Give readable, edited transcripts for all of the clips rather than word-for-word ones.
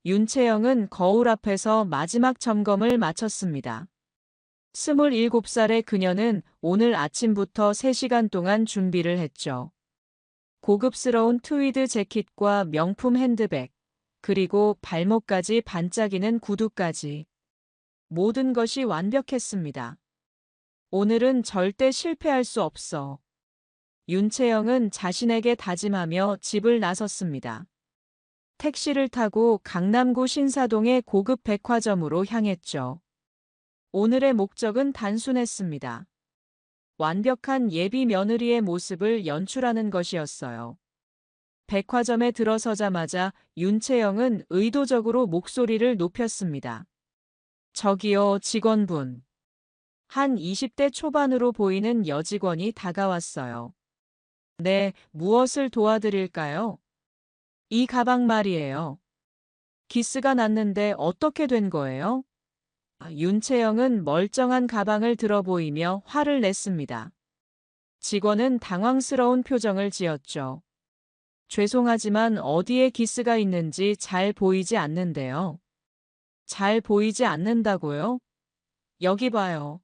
윤채영은 거울 앞에서 마지막 점검을 마쳤습니다. 27살의 그녀는 오늘 아침부터 3시간 동안 준비를 했죠. 고급스러운 트위드 재킷과 명품 핸드백, 그리고 발목까지 반짝이는 구두까지. 모든 것이 완벽했습니다. 오늘은 절대 실패할 수 없어. 윤채영은 자신에게 다짐하며 집을 나섰습니다. 택시를 타고 강남구 신사동의 고급 백화점으로 향했죠. 오늘의 목적은 단순했습니다. 완벽한 예비 며느리의 모습을 연출하는 것이었어요. 백화점에 들어서자마자 윤채영은 의도적으로 목소리를 높였습니다. 저기요, 직원분. 한 20대 초반으로 보이는 여직원이 다가왔어요. 네, 무엇을 도와드릴까요? 이 가방 말이에요. 기스가 났는데 어떻게 된 거예요? 윤채영은 멀쩡한 가방을 들어 보이며 화를 냈습니다. 직원은 당황스러운 표정을 지었죠. 죄송하지만 어디에 기스가 있는지 잘 보이지 않는데요. 잘 보이지 않는다고요? 여기 봐요.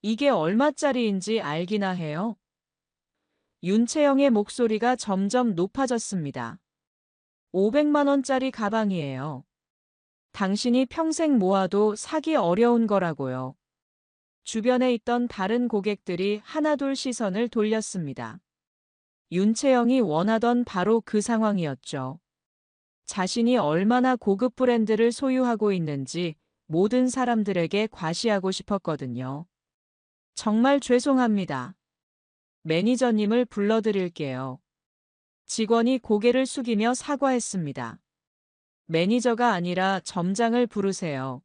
이게 얼마짜리인지 알기나 해요? 윤채영의 목소리가 점점 높아졌습니다. 500만 원짜리 가방이에요. 당신이 평생 모아도 사기 어려운 거라고요. 주변에 있던 다른 고객들이 하나둘 시선을 돌렸습니다. 윤채영이 원하던 바로 그 상황이었죠. 자신이 얼마나 고급 브랜드를 소유하고 있는지 모든 사람들에게 과시하고 싶었거든요. 정말 죄송합니다. 매니저님을 불러드릴게요. 직원이 고개를 숙이며 사과했습니다. 매니저가 아니라 점장을 부르세요.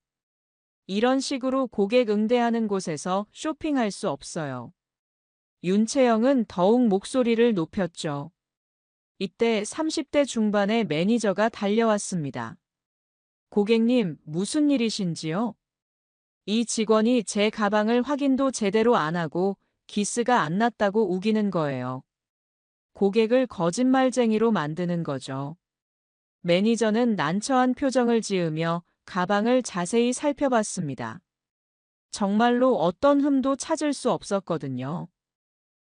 이런 식으로 고객 응대하는 곳에서 쇼핑할 수 없어요. 윤채영은 더욱 목소리를 높였죠. 이때 30대 중반의 매니저가 달려왔습니다. 고객님, 무슨 일이신지요? 이 직원이 제 가방을 확인도 제대로 안 하고 기스가 안 났다고 우기는 거예요. 고객을 거짓말쟁이로 만드는 거죠. 매니저는 난처한 표정을 지으며 가방을 자세히 살펴봤습니다. 정말로 어떤 흠도 찾을 수 없었거든요.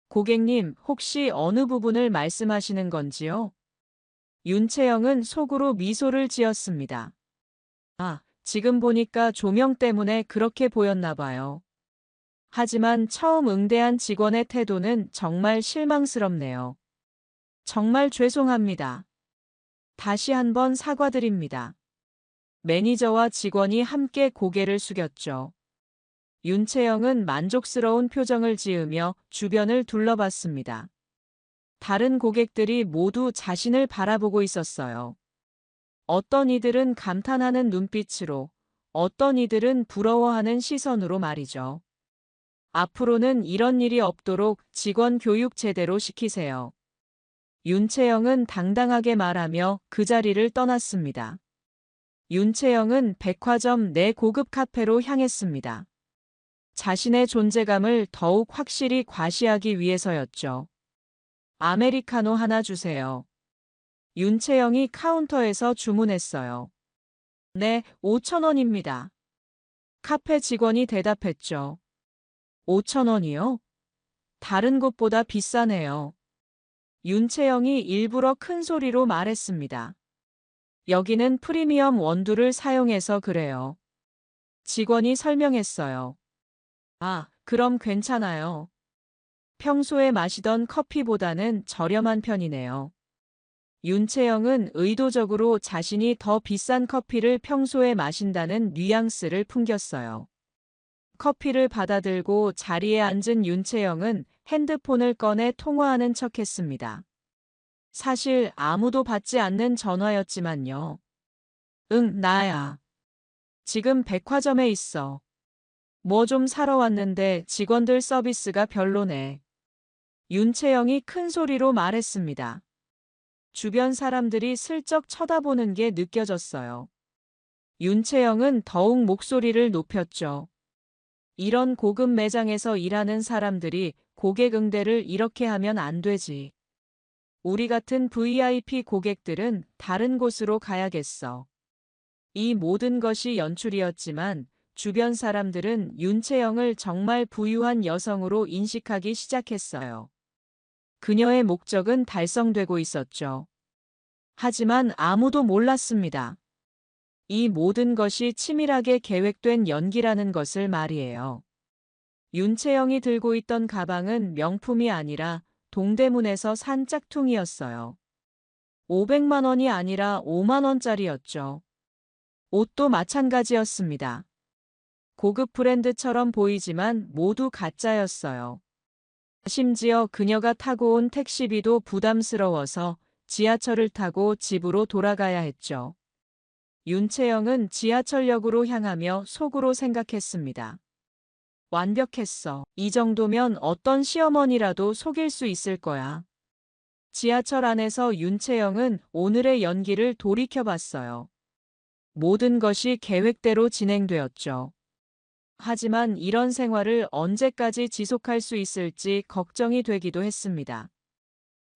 고객님, 혹시 어느 부분을 말씀하시는 건지요? 윤채영은 속으로 미소를 지었습니다. 아, 지금 보니까 조명 때문에 그렇게 보였나 봐요. 하지만 처음 응대한 직원의 태도는 정말 실망스럽네요. 정말 죄송합니다. 다시 한번 사과드립니다. 매니저와 직원이 함께 고개를 숙였죠. 윤채영은 만족스러운 표정을 지으며 주변을 둘러봤습니다. 다른 고객들이 모두 자신을 바라보고 있었어요. 어떤 이들은 감탄하는 눈빛으로, 어떤 이들은 부러워하는 시선으로 말이죠. 앞으로는 이런 일이 없도록 직원 교육 제대로 시키세요. 윤채영은 당당하게 말하며 그 자리를 떠났습니다. 윤채영은 백화점 내 고급 카페로 향했습니다. 자신의 존재감을 더욱 확실히 과시하기 위해서였죠. 아메리카노 하나 주세요. 윤채영이 카운터에서 주문했어요. 네, 5,000원입니다. 카페 직원이 대답했죠. 5,000원이요? 다른 곳보다 비싸네요. 윤채영이 일부러 큰 소리로 말했습니다. 여기는 프리미엄 원두를 사용해서 그래요. 직원이 설명했어요. 아, 그럼 괜찮아요. 평소에 마시던 커피보다는 저렴한 편이네요. 윤채영은 의도적으로 자신이 더 비싼 커피를 평소에 마신다는 뉘앙스를 풍겼어요. 커피를 받아들고 자리에 앉은 윤채영은 핸드폰을 꺼내 통화하는 척했습니다. 사실 아무도 받지 않는 전화였지만요. 응, 나야. 지금 백화점에 있어. 뭐 좀 사러 왔는데 직원들 서비스가 별로네. 윤채영이 큰 소리로 말했습니다. 주변 사람들이 슬쩍 쳐다보는 게 느껴졌어요. 윤채영은 더욱 목소리를 높였죠. 이런 고급 매장에서 일하는 사람들이 고객 응대를 이렇게 하면 안 되지. 우리 같은 VIP 고객들은 다른 곳으로 가야겠어. 이 모든 것이 연출이었지만 주변 사람들은 윤채영을 정말 부유한 여성으로 인식하기 시작했어요. 그녀의 목적은 달성되고 있었죠. 하지만 아무도 몰랐습니다. 이 모든 것이 치밀하게 계획된 연기라는 것을 말이에요. 윤채영이 들고 있던 가방은 명품이 아니라 동대문에서 산 짝퉁이었어요. 500만 원이 아니라 5만 원짜리였죠. 옷도 마찬가지였습니다. 고급 브랜드처럼 보이지만 모두 가짜였어요. 심지어 그녀가 타고 온 택시비도 부담스러워서 지하철을 타고 집으로 돌아가야 했죠. 윤채영은 지하철역으로 향하며 속으로 생각했습니다. 완벽했어. 이 정도면 어떤 시어머니라도 속일 수 있을 거야. 지하철 안에서 윤채영은 오늘의 연기를 돌이켜봤어요. 모든 것이 계획대로 진행되었죠. 하지만 이런 생활을 언제까지 지속할 수 있을지 걱정이 되기도 했습니다.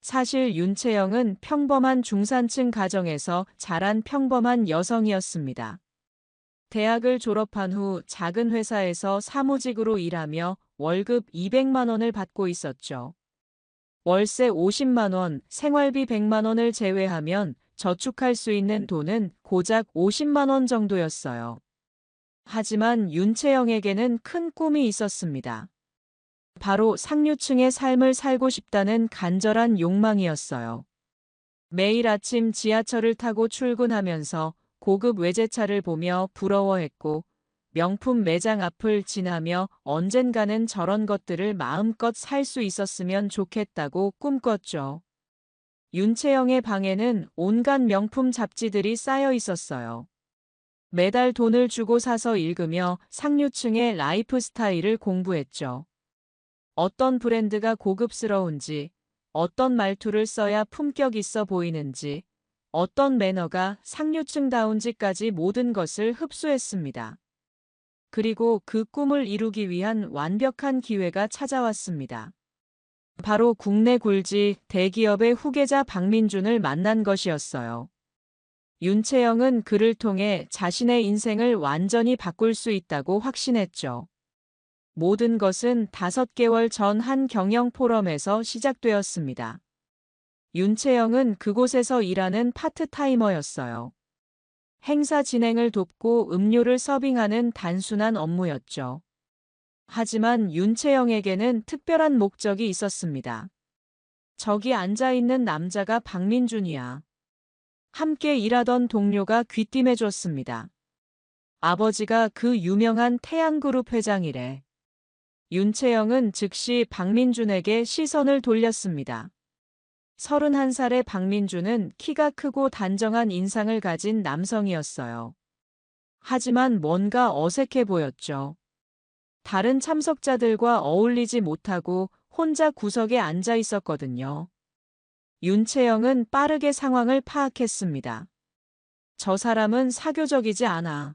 사실 윤채영은 평범한 중산층 가정에서 자란 평범한 여성이었습니다. 대학을 졸업한 후 작은 회사에서 사무직으로 일하며 월급 200만 원을 받고 있었죠. 월세 50만 원, 생활비 100만 원을 제외하면 저축할 수 있는 돈은 고작 50만 원 정도였어요. 하지만 윤채영에게는 큰 꿈이 있었습니다. 바로 상류층의 삶을 살고 싶다는 간절한 욕망이었어요. 매일 아침 지하철을 타고 출근하면서 고급 외제차를 보며 부러워했고, 명품 매장 앞을 지나며 언젠가는 저런 것들을 마음껏 살 수 있었으면 좋겠다고 꿈꿨죠. 윤채영의 방에는 온갖 명품 잡지들이 쌓여 있었어요. 매달 돈을 주고 사서 읽으며 상류층의 라이프 스타일을 공부했죠. 어떤 브랜드가 고급스러운지, 어떤 말투를 써야 품격 있어 보이는지, 어떤 매너가 상류층다운지까지 모든 것을 흡수했습니다. 그리고 그 꿈을 이루기 위한 완벽한 기회가 찾아왔습니다. 바로 국내 굴지 대기업의 후계자 박민준을 만난 것이었어요. 윤채영은 그를 통해 자신의 인생을 완전히 바꿀 수 있다고 확신했죠. 모든 것은 5개월 전 한 경영 포럼에서 시작되었습니다. 윤채영은 그곳에서 일하는 파트타이머였어요. 행사 진행을 돕고 음료를 서빙하는 단순한 업무였죠. 하지만 윤채영에게는 특별한 목적이 있었습니다. 저기 앉아있는 남자가 박민준이야. 함께 일하던 동료가 귀띔해줬습니다. 아버지가 그 유명한 태양그룹 회장이래. 윤채영은 즉시 박민준에게 시선을 돌렸습니다. 31살의 박민준은 키가 크고 단정한 인상을 가진 남성이었어요. 하지만 뭔가 어색해 보였죠. 다른 참석자들과 어울리지 못하고 혼자 구석에 앉아 있었거든요. 윤채영은 빠르게 상황을 파악했습니다. 저 사람은 사교적이지 않아.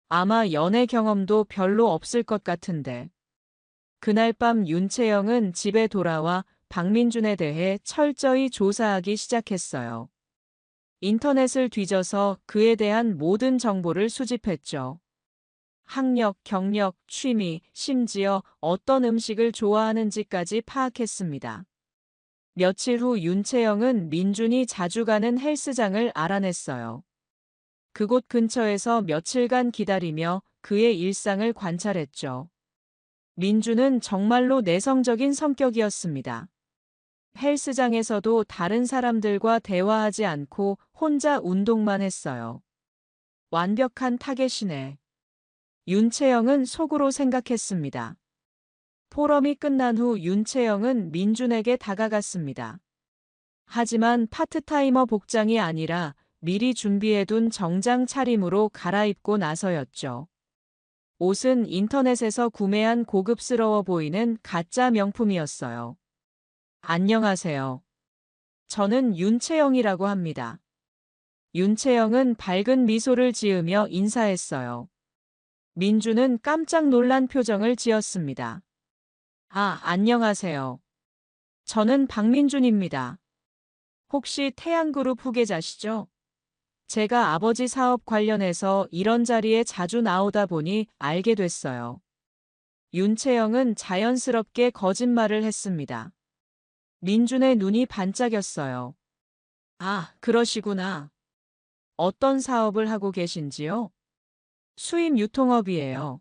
아마 연애 경험도 별로 없을 것 같은데. 그날 밤 윤채영은 집에 돌아와 박민준에 대해 철저히 조사하기 시작했어요. 인터넷을 뒤져서 그에 대한 모든 정보를 수집했죠. 학력, 경력, 취미, 심지어 어떤 음식을 좋아하는지까지 파악했습니다. 며칠 후 윤채영은 민준이 자주 가는 헬스장을 알아냈어요. 그곳 근처에서 며칠간 기다리며 그의 일상을 관찰했죠. 민준은 정말로 내성적인 성격이었습니다. 헬스장에서도 다른 사람들과 대화하지 않고 혼자 운동만 했어요. 완벽한 타겟이네. 윤채영은 속으로 생각했습니다. 포럼이 끝난 후 윤채영은 민준에게 다가갔습니다. 하지만 파트타이머 복장이 아니라 미리 준비해둔 정장 차림으로 갈아입고 나서였죠. 옷은 인터넷에서 구매한 고급스러워 보이는 가짜 명품이었어요. 안녕하세요. 저는 윤채영이라고 합니다. 윤채영은 밝은 미소를 지으며 인사했어요. 민준은 깜짝 놀란 표정을 지었습니다. 안녕하세요. 저는 박민준입니다. 혹시 태양그룹 후계자시죠? 제가 아버지 사업 관련해서 이런 자리에 자주 나오다 보니 알게 됐어요. 윤채영은 자연스럽게 거짓말을 했습니다. 민준의 눈이 반짝였어요. 아, 그러시구나. 어떤 사업을 하고 계신지요? 수입 유통업이에요.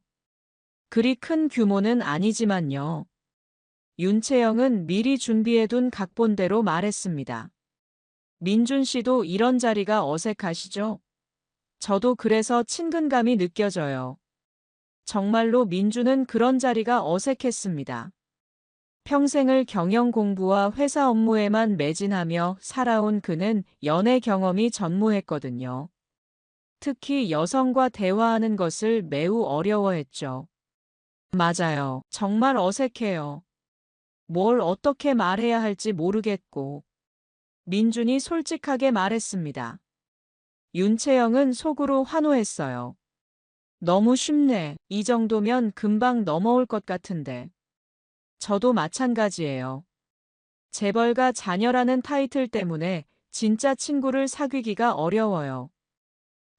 그리 큰 규모는 아니지만요. 윤채영은 미리 준비해둔 각본대로 말했습니다. 민준 씨도 이런 자리가 어색하시죠? 저도 그래서 친근감이 느껴져요. 정말로 민준은 그런 자리가 어색했습니다. 평생을 경영 공부와 회사 업무에만 매진하며 살아온 그는 연애 경험이 전무했거든요. 특히 여성과 대화하는 것을 매우 어려워했죠. 맞아요. 정말 어색해요. 뭘 어떻게 말해야 할지 모르겠고. 민준이 솔직하게 말했습니다. 윤채영은 속으로 환호했어요. 너무 쉽네. 이 정도면 금방 넘어올 것 같은데. 저도 마찬가지예요. 재벌가 자녀라는 타이틀 때문에 진짜 친구를 사귀기가 어려워요.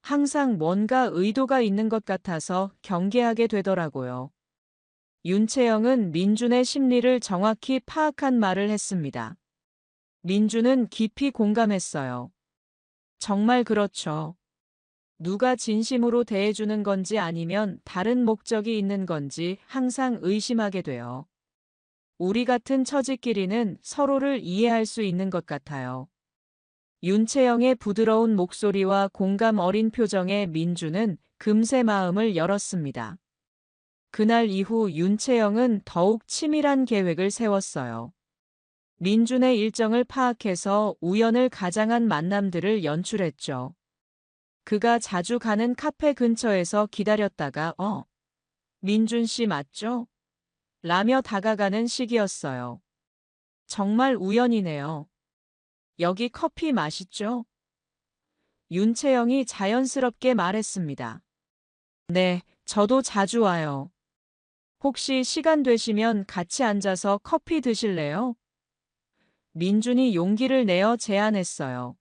항상 뭔가 의도가 있는 것 같아서 경계하게 되더라고요. 윤채영은 민준의 심리를 정확히 파악한 말을 했습니다. 민준은 깊이 공감했어요. 정말 그렇죠. 누가 진심으로 대해주는 건지 아니면 다른 목적이 있는 건지 항상 의심하게 돼요. 우리 같은 처지끼리는 서로를 이해할 수 있는 것 같아요. 윤채영의 부드러운 목소리와 공감 어린 표정에 민준은 금세 마음을 열었습니다. 그날 이후 윤채영은 더욱 치밀한 계획을 세웠어요. 민준의 일정을 파악해서 우연을 가장한 만남들을 연출했죠. 그가 자주 가는 카페 근처에서 기다렸다가 민준 씨 맞죠? 라며 다가가는 시기였어요. 정말 우연이네요. 여기 커피 맛있죠? 윤채영이 자연스럽게 말했습니다. 네, 저도 자주 와요. 혹시 시간 되시면 같이 앉아서 커피 드실래요? 민준이 용기를 내어 제안했어요.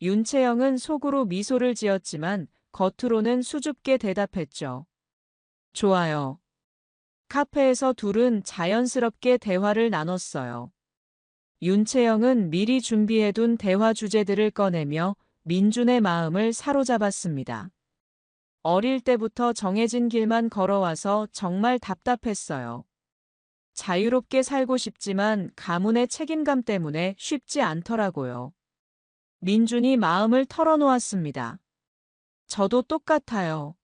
윤채영은 속으로 미소를 지었지만 겉으로는 수줍게 대답했죠. 좋아요. 카페에서 둘은 자연스럽게 대화를 나눴어요. 윤채영은 미리 준비해둔 대화 주제들을 꺼내며 민준의 마음을 사로잡았습니다. 어릴 때부터 정해진 길만 걸어와서 정말 답답했어요. 자유롭게 살고 싶지만 가문의 책임감 때문에 쉽지 않더라고요. 민준이 마음을 털어놓았습니다. 저도 똑같아요.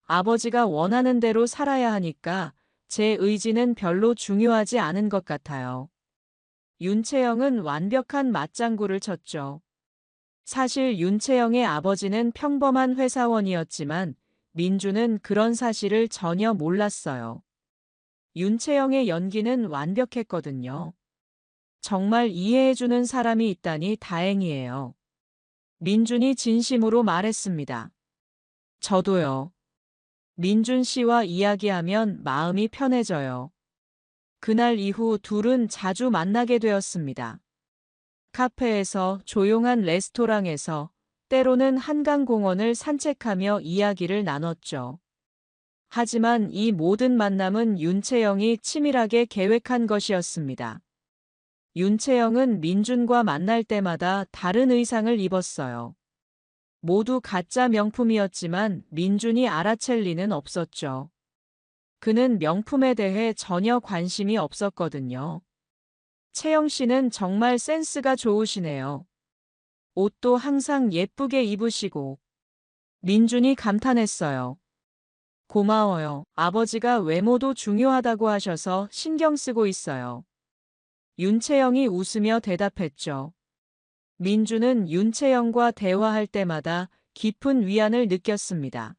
아버지가 원하는 대로 살아야 하니까 제 의지는 별로 중요하지 않은 것 같아요. 윤채영은 완벽한 맞장구를 쳤죠. 사실 윤채영의 아버지는 평범한 회사원이었지만 민준은 그런 사실을 전혀 몰랐어요. 윤채영의 연기는 완벽했거든요. 정말 이해해주는 사람이 있다니 다행이에요. 민준이 진심으로 말했습니다. 저도요. 민준 씨와 이야기하면 마음이 편해져요. 그날 이후 둘은 자주 만나게 되었습니다. 카페에서, 조용한 레스토랑에서, 때로는 한강공원을 산책하며 이야기를 나눴죠. 하지만 이 모든 만남은 윤채영이 치밀하게 계획한 것이었습니다. 윤채영은 민준과 만날 때마다 다른 의상을 입었어요. 모두 가짜 명품이었지만 민준이 알아챌 리는 없었죠. 그는 명품에 대해 전혀 관심이 없었거든요. 채영 씨는 정말 센스가 좋으시네요. 옷도 항상 예쁘게 입으시고. 민준이 감탄했어요. 고마워요. 아버지가 외모도 중요하다고 하셔서 신경 쓰고 있어요. 윤채영이 웃으며 대답했죠. 민준은 윤채영과 대화할 때마다 깊은 위안을 느꼈습니다.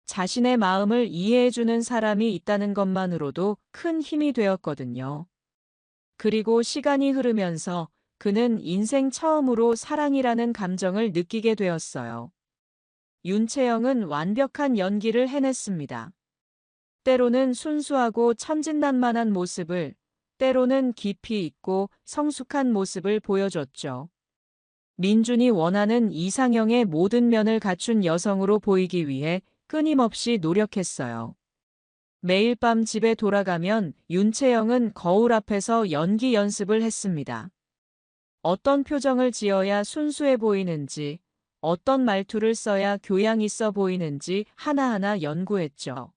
자신의 마음을 이해해주는 사람이 있다는 것만으로도 큰 힘이 되었거든요. 그리고 시간이 흐르면서 그는 인생 처음으로 사랑이라는 감정을 느끼게 되었어요. 윤채영은 완벽한 연기를 해냈습니다. 때로는 순수하고 천진난만한 모습을, 때로는 깊이 있고 성숙한 모습을 보여줬죠. 민준이 원하는 이상형의 모든 면을 갖춘 여성으로 보이기 위해 끊임없이 노력했어요. 매일 밤 집에 돌아가면 윤채영은 거울 앞에서 연기 연습을 했습니다. 어떤 표정을 지어야 순수해 보이는지, 어떤 말투를 써야 교양 있어 보이는지 하나하나 연구했죠.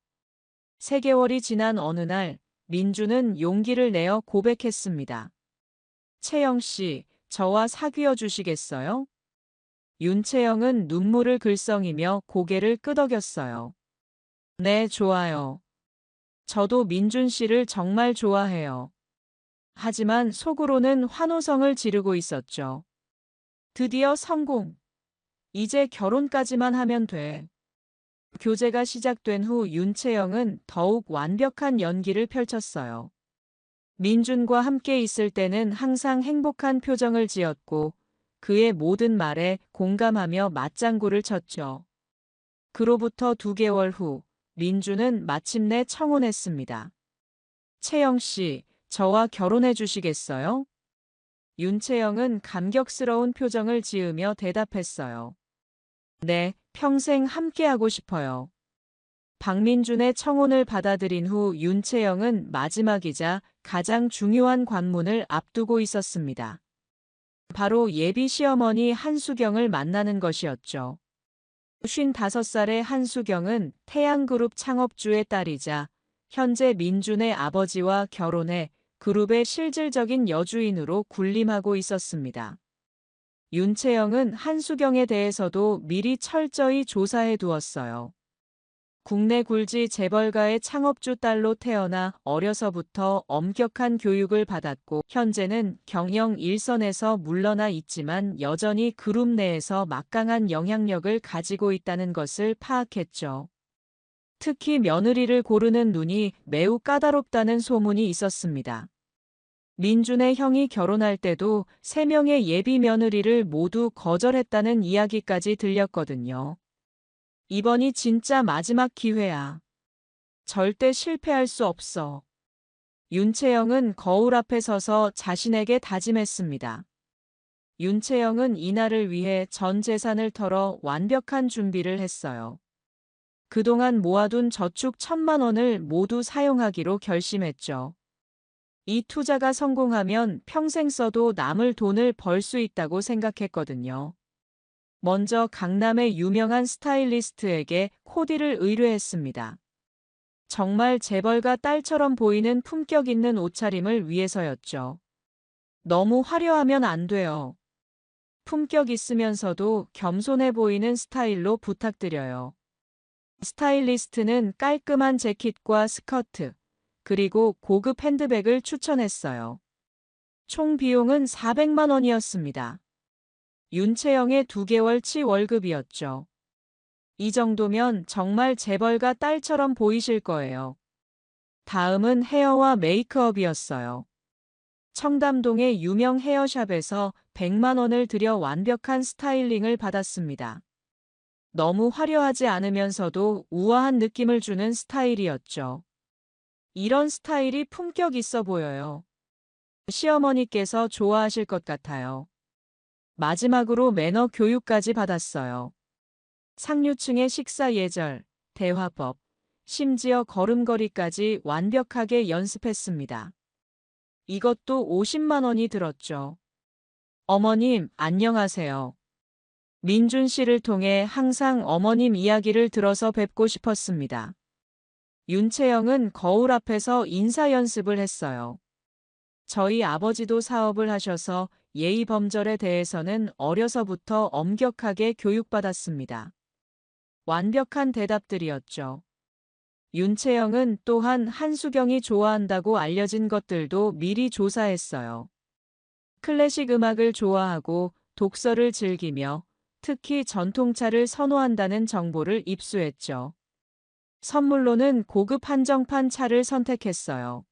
3개월이 지난 어느 날, 민주는 용기를 내어 고백했습니다. 채영 씨, 저와 사귀어 주시겠어요? 윤채영은 눈물을 글썽이며 고개를 끄덕였어요. 네, 좋아요. 저도 민준 씨를 정말 좋아해요. 하지만 속으로는 환호성을 지르고 있었죠. 드디어 성공. 이제 결혼까지만 하면 돼. 교제가 시작된 후 윤채영은 더욱 완벽한 연기를 펼쳤어요. 민준과 함께 있을 때는 항상 행복한 표정을 지었고 그의 모든 말에 공감하며 맞장구를 쳤죠. 그로부터 2개월 후 민준은 마침내 청혼했습니다. 채영 씨, 저와 결혼해 주시겠어요? 윤채영은 감격스러운 표정을 지으며 대답했어요. 네, 평생 함께하고 싶어요. 박민준의 청혼을 받아들인 후 윤채영은 마지막이자 가장 중요한 관문을 앞두고 있었습니다. 바로 예비 시어머니 한수경을 만나는 것이었죠. 55살의 한수경은 태양그룹 창업주의 딸이자 현재 민준의 아버지와 결혼해 그룹의 실질적인 여주인으로 군림하고 있었습니다. 윤채영은 한수경에 대해서도 미리 철저히 조사해 두었어요. 국내 굴지 재벌가의 창업주 딸로 태어나 어려서부터 엄격한 교육을 받았고 현재는 경영 일선에서 물러나 있지만 여전히 그룹 내에서 막강한 영향력을 가지고 있다는 것을 파악했죠. 특히 며느리를 고르는 눈이 매우 까다롭다는 소문이 있었습니다. 민준의 형이 결혼할 때도 3명의 예비 며느리를 모두 거절했다는 이야기까지 들렸거든요. 이번이 진짜 마지막 기회야. 절대 실패할 수 없어. 윤채영은 거울 앞에 서서 자신에게 다짐했습니다. 윤채영은 이날을 위해 전 재산을 털어 완벽한 준비를 했어요. 그동안 모아둔 저축 1,000만 원을 모두 사용하기로 결심했죠. 이 투자가 성공하면 평생 써도 남을 돈을 벌 수 있다고 생각했거든요. 먼저 강남의 유명한 스타일리스트에게 코디를 의뢰했습니다. 정말 재벌가 딸처럼 보이는 품격 있는 옷차림을 위해서였죠. 너무 화려하면 안 돼요. 품격 있으면서도 겸손해 보이는 스타일로 부탁드려요. 스타일리스트는 깔끔한 재킷과 스커트, 그리고 고급 핸드백을 추천했어요. 총 비용은 400만 원이었습니다. 윤채영의 2개월치 월급이었죠. 이 정도면 정말 재벌가 딸처럼 보이실 거예요. 다음은 헤어와 메이크업이었어요. 청담동의 유명 헤어샵에서 100만 원을 들여 완벽한 스타일링을 받았습니다. 너무 화려하지 않으면서도 우아한 느낌을 주는 스타일이었죠. 이런 스타일이 품격 있어 보여요. 시어머니께서 좋아하실 것 같아요. 마지막으로 매너 교육까지 받았어요. 상류층의 식사 예절, 대화법, 심지어 걸음걸이까지 완벽하게 연습했습니다. 이것도 50만 원이 들었죠. 어머님, 안녕하세요. 민준 씨를 통해 항상 어머님 이야기를 들어서 뵙고 싶었습니다. 윤채영은 거울 앞에서 인사 연습을 했어요. 저희 아버지도 사업을 하셔서 예의 범절에 대해서는 어려서부터 엄격하게 교육받았습니다. 완벽한 대답들이었죠. 윤채영은 또한 한수경이 좋아한다고 알려진 것들도 미리 조사했어요. 클래식 음악을 좋아하고 독서를 즐기며 특히 전통차를 선호한다는 정보를 입수했죠. 선물로는 고급 한정판 차를 선택했어요.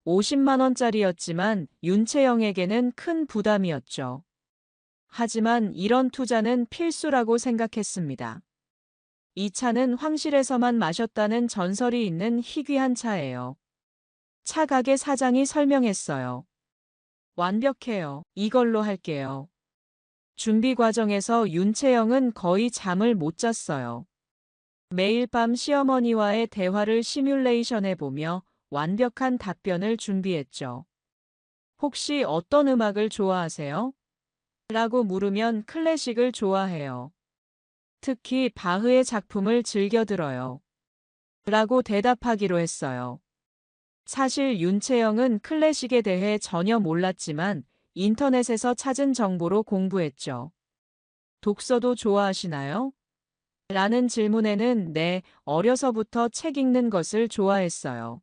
50만 원짜리였지만 윤채영에게는 큰 부담이었죠. 하지만 이런 투자는 필수라고 생각했습니다. 이 차는 황실에서만 마셨다는 전설이 있는 희귀한 차예요. 차 가게 사장이 설명했어요. 완벽해요. 이걸로 할게요. 준비 과정에서 윤채영은 거의 잠을 못 잤어요. 매일 밤 시어머니와의 대화를 시뮬레이션해보며 완벽한 답변을 준비했죠. 혹시 어떤 음악을 좋아하세요? 라고 물으면 클래식을 좋아해요. 특히 바흐의 작품을 즐겨 들어요. 라고 대답하기로 했어요. 사실 윤채영은 클래식에 대해 전혀 몰랐지만 인터넷에서 찾은 정보로 공부했죠. 독서도 좋아하시나요? 라는 질문에는 네, 어려서부터 책 읽는 것을 좋아했어요.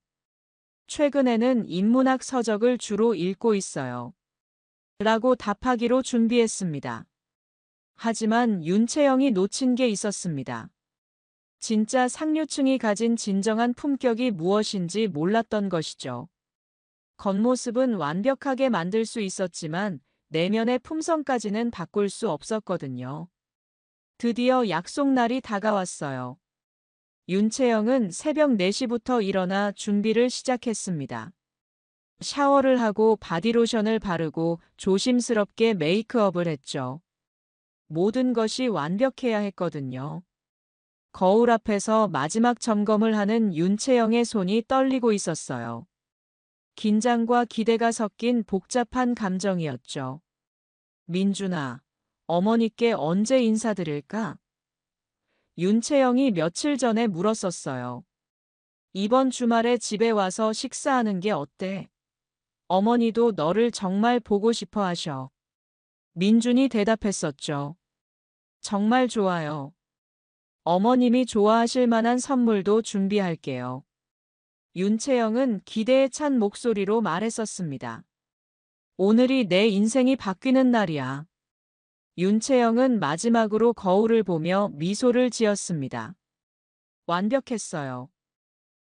최근에는 인문학 서적을 주로 읽고 있어요. 라고 답하기로 준비했습니다. 하지만 윤채영이 놓친 게 있었습니다. 진짜 상류층이 가진 진정한 품격이 무엇인지 몰랐던 것이죠. 겉모습은 완벽하게 만들 수 있었지만 내면의 품성까지는 바꿀 수 없었거든요. 드디어 약속날이 다가왔어요. 윤채영은 새벽 4시부터 일어나 준비를 시작했습니다. 샤워를 하고 바디로션을 바르고 조심스럽게 메이크업을 했죠. 모든 것이 완벽해야 했거든요. 거울 앞에서 마지막 점검을 하는 윤채영의 손이 떨리고 있었어요. 긴장과 기대가 섞인 복잡한 감정이었죠. 민준아, 어머니께 언제 인사드릴까? 윤채영이 며칠 전에 물었었어요. 이번 주말에 집에 와서 식사하는 게 어때? 어머니도 너를 정말 보고 싶어 하셔. 민준이 대답했었죠. 정말 좋아요. 어머님이 좋아하실 만한 선물도 준비할게요. 윤채영은 기대에 찬 목소리로 말했었습니다. 오늘이 내 인생이 바뀌는 날이야. 윤채영은 마지막으로 거울을 보며 미소를 지었습니다. 완벽했어요.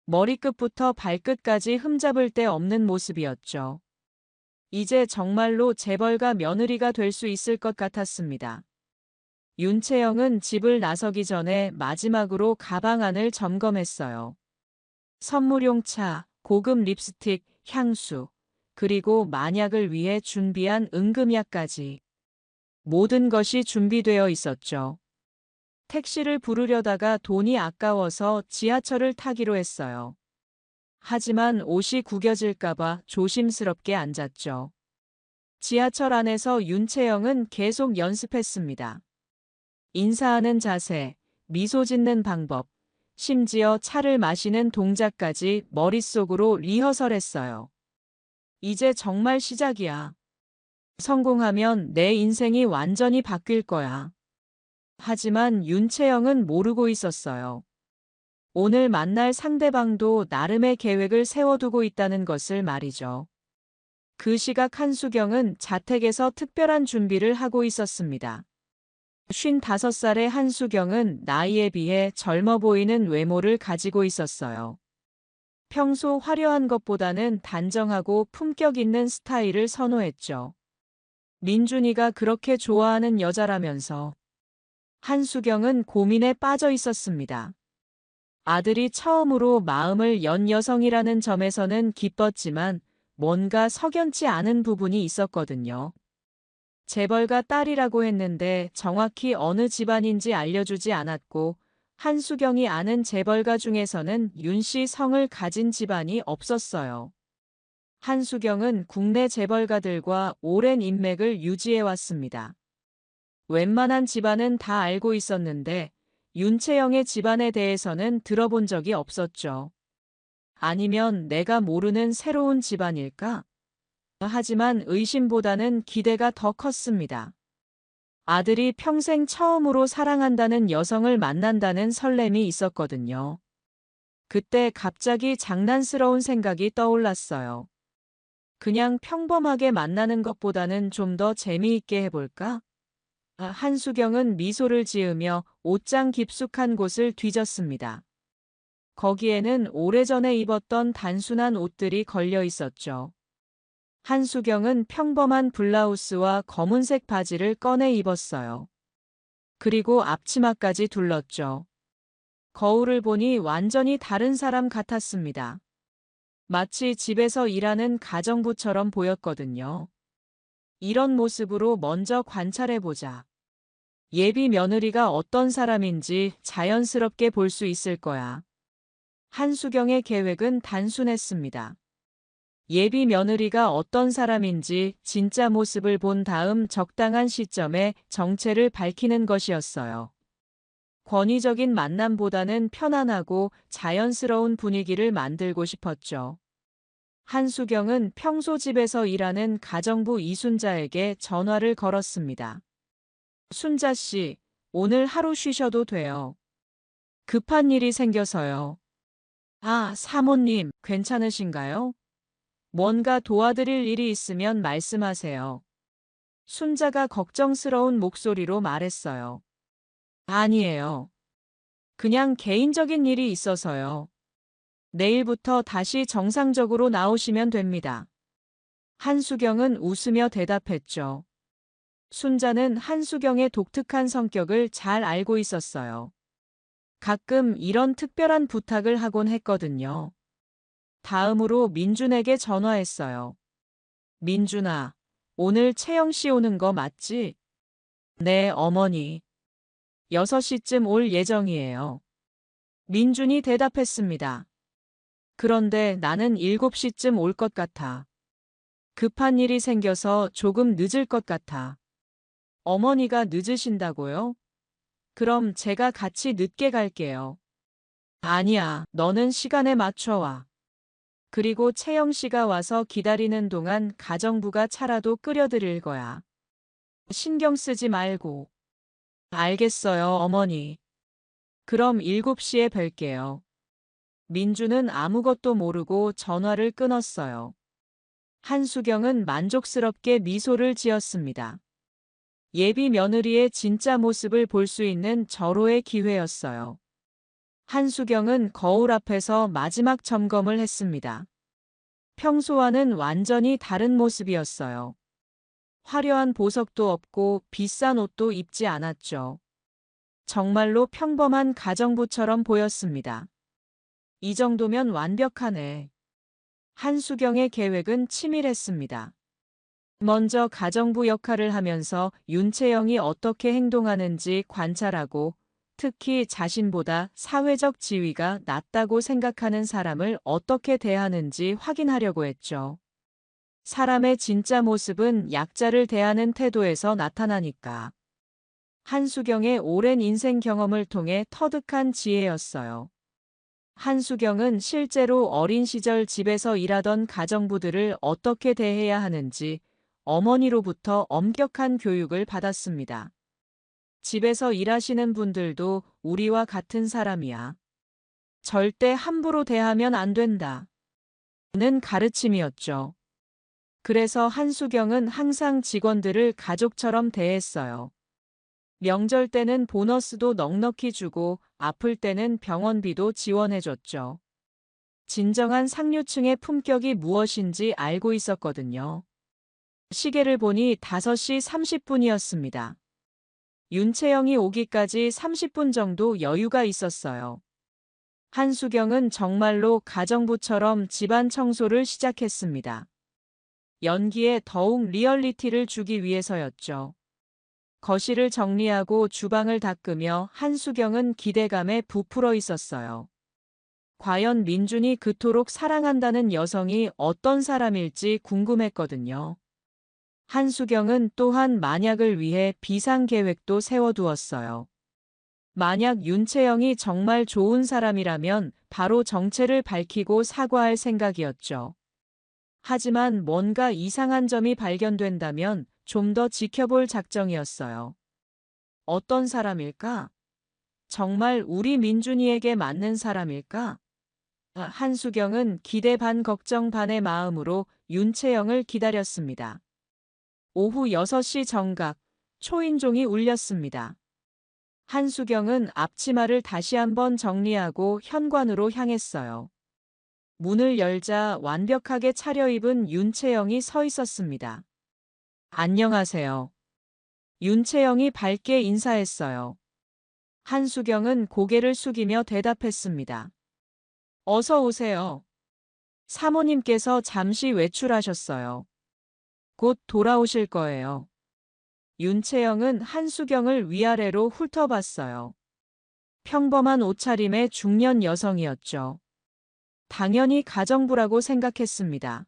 머리끝부터 발끝까지 흠잡을 데 없는 모습이었죠. 이제 정말로 재벌가 며느리가 될 수 있을 것 같았습니다. 윤채영은 집을 나서기 전에 마지막으로 가방 안을 점검했어요. 선물용 차, 고급 립스틱, 향수, 그리고 만약을 위해 준비한 응급약까지. 모든 것이 준비되어 있었죠. 택시를 부르려다가 돈이 아까워서 지하철을 타기로 했어요. 하지만 옷이 구겨질까봐 조심스럽게 앉았죠. 지하철 안에서 윤채영은 계속 연습했습니다. 인사하는 자세, 미소 짓는 방법, 심지어 차를 마시는 동작까지 머릿속으로 리허설했어요. 이제 정말 시작이야. 성공하면 내 인생이 완전히 바뀔 거야. 하지만 윤채영은 모르고 있었어요. 오늘 만날 상대방도 나름의 계획을 세워두고 있다는 것을 말이죠. 그 시각 한수경은 자택에서 특별한 준비를 하고 있었습니다. 55살의 한수경은 나이에 비해 젊어 보이는 외모를 가지고 있었어요. 평소 화려한 것보다는 단정하고 품격 있는 스타일을 선호했죠. 민준이가 그렇게 좋아하는 여자라면서 한수경은 고민에 빠져 있었습니다. 아들이 처음으로 마음을 연 여성이라는 점에서는 기뻤지만 뭔가 석연치 않은 부분이 있었거든요. 재벌가 딸이라고 했는데 정확히 어느 집안인지 알려주지 않았고 한수경이 아는 재벌가 중에서는 윤 씨 성을 가진 집안이 없었어요. 한수경은 국내 재벌가들과 오랜 인맥을 유지해 왔습니다. 웬만한 집안은 다 알고 있었는데 윤채영의 집안에 대해서는 들어본 적이 없었죠. 아니면 내가 모르는 새로운 집안일까? 하지만 의심보다는 기대가 더 컸습니다. 아들이 평생 처음으로 사랑한다는 여성을 만난다는 설렘이 있었거든요. 그때 갑자기 장난스러운 생각이 떠올랐어요. 그냥 평범하게 만나는 것보다는 좀 더 재미있게 해볼까? 한수경은 미소를 지으며 옷장 깊숙한 곳을 뒤졌습니다. 거기에는 오래전에 입었던 단순한 옷들이 걸려 있었죠. 한수경은 평범한 블라우스와 검은색 바지를 꺼내 입었어요. 그리고 앞치마까지 둘렀죠. 거울을 보니 완전히 다른 사람 같았습니다. 마치 집에서 일하는 가정부처럼 보였거든요. 이런 모습으로 먼저 관찰해보자. 예비 며느리가 어떤 사람인지 자연스럽게 볼 수 있을 거야. 한수경의 계획은 단순했습니다. 예비 며느리가 어떤 사람인지 진짜 모습을 본 다음 적당한 시점에 정체를 밝히는 것이었어요. 권위적인 만남보다는 편안하고 자연스러운 분위기를 만들고 싶었죠. 한수경은 평소 집에서 일하는 가정부 이순자에게 전화를 걸었습니다. 순자 씨, 오늘 하루 쉬셔도 돼요. 급한 일이 생겨서요. 아, 사모님, 괜찮으신가요? 뭔가 도와드릴 일이 있으면 말씀하세요. 순자가 걱정스러운 목소리로 말했어요. 아니에요. 그냥 개인적인 일이 있어서요. 내일부터 다시 정상적으로 나오시면 됩니다. 한수경은 웃으며 대답했죠. 순자는 한수경의 독특한 성격을 잘 알고 있었어요. 가끔 이런 특별한 부탁을 하곤 했거든요. 다음으로 민준에게 전화했어요. 민준아, 오늘 채영 씨 오는 거 맞지? 네, 어머니. 6시쯤 올 예정이에요. 민준이 대답했습니다. 그런데 나는 7시쯤 올 것 같아. 급한 일이 생겨서 조금 늦을 것 같아. 어머니가 늦으신다고요? 그럼 제가 같이 늦게 갈게요. 아니야, 너는 시간에 맞춰 와. 그리고 채영 씨가 와서 기다리는 동안 가정부가 차라도 끓여드릴 거야. 신경 쓰지 말고. 알겠어요, 어머니. 그럼 7시에 뵐게요. 민주는 아무것도 모르고 전화를 끊었어요. 한수경은 만족스럽게 미소를 지었습니다. 예비 며느리의 진짜 모습을 볼 수 있는 절호의 기회였어요. 한수경은 거울 앞에서 마지막 점검을 했습니다. 평소와는 완전히 다른 모습이었어요. 화려한 보석도 없고 비싼 옷도 입지 않았죠. 정말로 평범한 가정부처럼 보였습니다. 이 정도면 완벽하네. 한수경의 계획은 치밀했습니다. 먼저 가정부 역할을 하면서 윤채영이 어떻게 행동하는지 관찰하고 특히 자신보다 사회적 지위가 낮다고 생각하는 사람을 어떻게 대하는지 확인하려고 했죠. 사람의 진짜 모습은 약자를 대하는 태도에서 나타나니까. 한수경의 오랜 인생 경험을 통해 터득한 지혜였어요. 한수경은 실제로 어린 시절 집에서 일하던 가정부들을 어떻게 대해야 하는지 어머니로부터 엄격한 교육을 받았습니다. 집에서 일하시는 분들도 우리와 같은 사람이야. 절대 함부로 대하면 안 된다. 는 가르침이었죠. 그래서 한수경은 항상 직원들을 가족처럼 대했어요. 명절 때는 보너스도 넉넉히 주고 아플 때는 병원비도 지원해줬죠. 진정한 상류층의 품격이 무엇인지 알고 있었거든요. 시계를 보니 5시 30분이었습니다. 윤채영이 오기까지 30분 정도 여유가 있었어요. 한수경은 정말로 가정부처럼 집안 청소를 시작했습니다. 연기에 더욱 리얼리티를 주기 위해서였죠. 거실을 정리하고 주방을 닦으며 한수경은 기대감에 부풀어 있었어요. 과연 민준이 그토록 사랑한다는 여성이 어떤 사람일지 궁금했거든요. 한수경은 또한 만약을 위해 비상계획도 세워두었어요. 만약 윤채영이 정말 좋은 사람이라면 바로 정체를 밝히고 사과할 생각이었죠. 하지만 뭔가 이상한 점이 발견된다면 좀 더 지켜볼 작정이었어요. 어떤 사람일까? 정말 우리 민준이에게 맞는 사람일까? 한수경은 기대 반 걱정 반의 마음으로 윤채영을 기다렸습니다. 오후 6시 정각, 초인종이 울렸습니다. 한수경은 앞치마를 다시 한번 정리하고 현관으로 향했어요. 문을 열자 완벽하게 차려입은 윤채영이 서 있었습니다. 안녕하세요. 윤채영이 밝게 인사했어요. 한수경은 고개를 숙이며 대답했습니다. 어서 오세요. 사모님께서 잠시 외출하셨어요. 곧 돌아오실 거예요. 윤채영은 한수경을 위아래로 훑어봤어요. 평범한 옷차림의 중년 여성이었죠. 당연히 가정부라고 생각했습니다.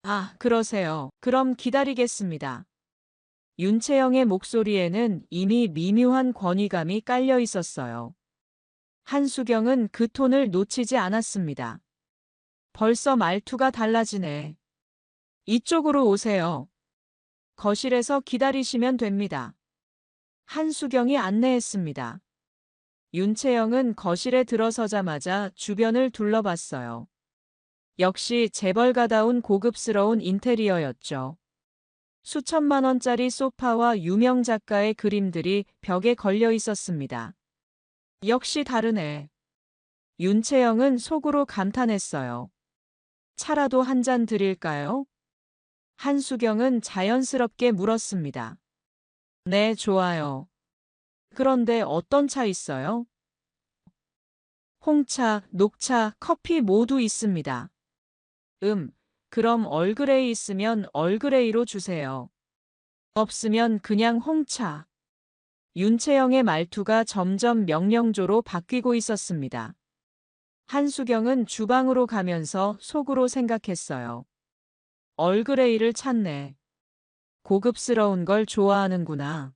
아, 그러세요. 그럼 기다리겠습니다. 윤채영의 목소리에는 이미 미묘한 권위감이 깔려 있었어요. 한수경은 그 톤을 놓치지 않았습니다. 벌써 말투가 달라지네. 이쪽으로 오세요. 거실에서 기다리시면 됩니다. 한수경이 안내했습니다. 윤채영은 거실에 들어서자마자 주변을 둘러봤어요. 역시 재벌가다운 고급스러운 인테리어였죠. 수천만 원짜리 소파와 유명 작가의 그림들이 벽에 걸려 있었습니다. 역시 다르네. 윤채영은 속으로 감탄했어요. 차라도 한 잔 드릴까요? 한수경은 자연스럽게 물었습니다. 네, 좋아요. 그런데 어떤 차 있어요? 홍차, 녹차, 커피 모두 있습니다. 그럼 얼그레이 있으면 얼그레이로 주세요. 없으면 그냥 홍차. 윤채영의 말투가 점점 명령조로 바뀌고 있었습니다. 한수경은 주방으로 가면서 속으로 생각했어요. 얼그레이를 찾네. 고급스러운 걸 좋아하는구나.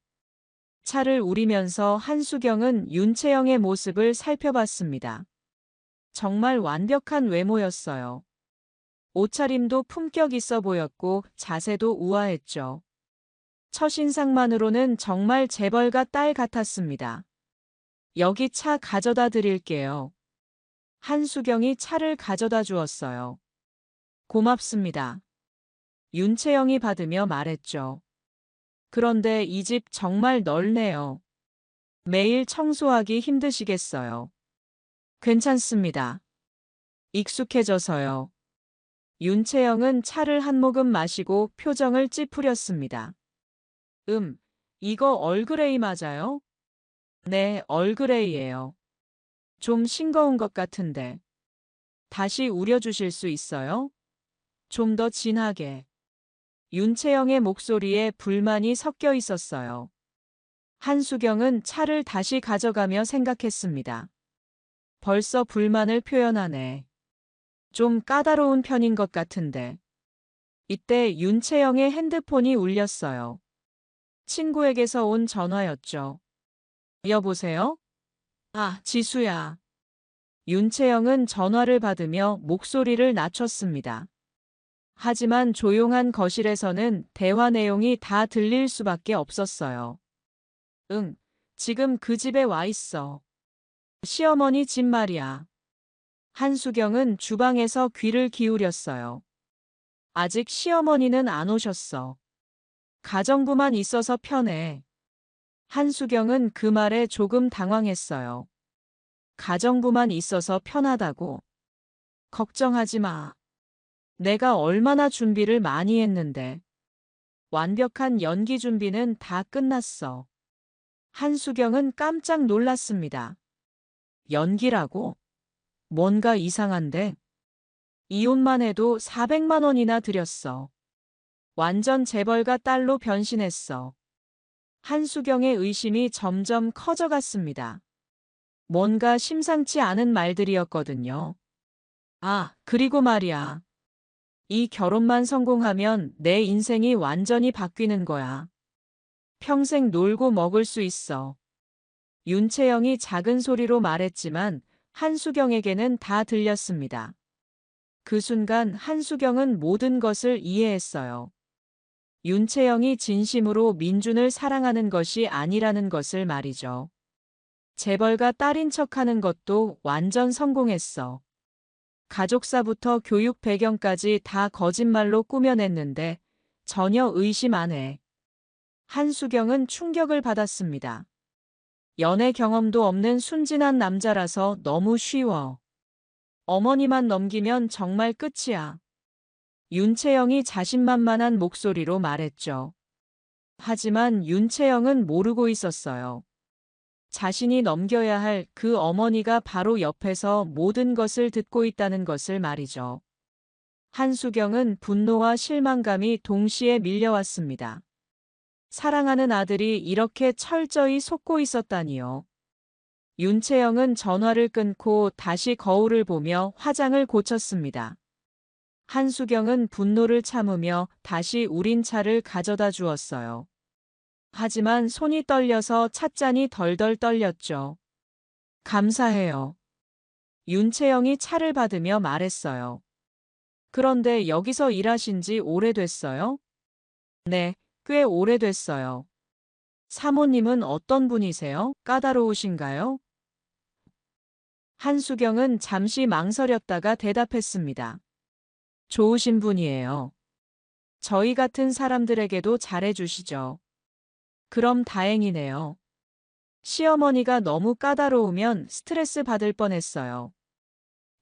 차를 우리면서 한수경은 윤채영의 모습을 살펴봤습니다. 정말 완벽한 외모였어요. 옷차림도 품격 있어 보였고 자세도 우아했죠. 첫인상만으로는 정말 재벌가 딸 같았습니다. 여기 차 가져다 드릴게요. 한수경이 차를 가져다 주었어요. 고맙습니다. 윤채영이 받으며 말했죠. 그런데 이 집 정말 넓네요. 매일 청소하기 힘드시겠어요. 괜찮습니다. 익숙해져서요. 윤채영은 차를 한 모금 마시고 표정을 찌푸렸습니다. 이거 얼그레이 맞아요? 네, 얼그레이예요. 좀 싱거운 것 같은데. 다시 우려주실 수 있어요? 좀 더 진하게. 윤채영의 목소리에 불만이 섞여 있었어요. 한수경은 차를 다시 가져가며 생각했습니다. 벌써 불만을 표현하네. 좀 까다로운 편인 것 같은데. 이때 윤채영의 핸드폰이 울렸어요. 친구에게서 온 전화였죠. 여보세요? 아, 지수야. 윤채영은 전화를 받으며 목소리를 낮췄습니다. 하지만 조용한 거실에서는 대화 내용이 다 들릴 수밖에 없었어요. 응, 지금 그 집에 와 있어. 시어머니 집 말이야. 한수경은 주방에서 귀를 기울였어요. 아직 시어머니는 안 오셨어. 가정부만 있어서 편해. 한수경은 그 말에 조금 당황했어요. 가정부만 있어서 편하다고. 걱정하지 마. 내가 얼마나 준비를 많이 했는데. 완벽한 연기 준비는 다 끝났어. 한수경은 깜짝 놀랐습니다. 연기라고? 뭔가 이상한데? 이혼만 해도 400만 원이나 들였어. 완전 재벌가 딸로 변신했어. 한수경의 의심이 점점 커져갔습니다. 뭔가 심상치 않은 말들이었거든요. 아, 그리고 말이야. 이 결혼만 성공하면 내 인생이 완전히 바뀌는 거야. 평생 놀고 먹을 수 있어. 윤채영이 작은 소리로 말했지만 한수경에게는 다 들렸습니다. 그 순간 한수경은 모든 것을 이해했어요. 윤채영이 진심으로 민준을 사랑하는 것이 아니라는 것을 말이죠. 재벌가 딸인 척하는 것도 완전 성공했어. 가족사부터 교육 배경까지 다 거짓말로 꾸며냈는데 전혀 의심 안 해. 한수경은 충격을 받았습니다. 연애 경험도 없는 순진한 남자라서 너무 쉬워. 어머니만 넘기면 정말 끝이야. 윤채영이 자신만만한 목소리로 말했죠. 하지만 윤채영은 모르고 있었어요. 자신이 넘겨야 할 그 어머니가 바로 옆에서 모든 것을 듣고 있다는 것을 말이죠. 한수경은 분노와 실망감이 동시에 밀려왔습니다. 사랑하는 아들이 이렇게 철저히 속고 있었다니요. 윤채영은 전화를 끊고 다시 거울을 보며 화장을 고쳤습니다. 한수경은 분노를 참으며 다시 우린 차를 가져다 주었어요. 하지만 손이 떨려서 찻잔이 덜덜 떨렸죠. 감사해요. 윤채영이 차를 받으며 말했어요. 그런데 여기서 일하신 지 오래됐어요? 네, 꽤 오래됐어요. 사모님은 어떤 분이세요? 까다로우신가요? 한수경은 잠시 망설였다가 대답했습니다. 좋으신 분이에요. 저희 같은 사람들에게도 잘해주시죠. 그럼 다행이네요. 시어머니가 너무 까다로우면 스트레스 받을 뻔했어요.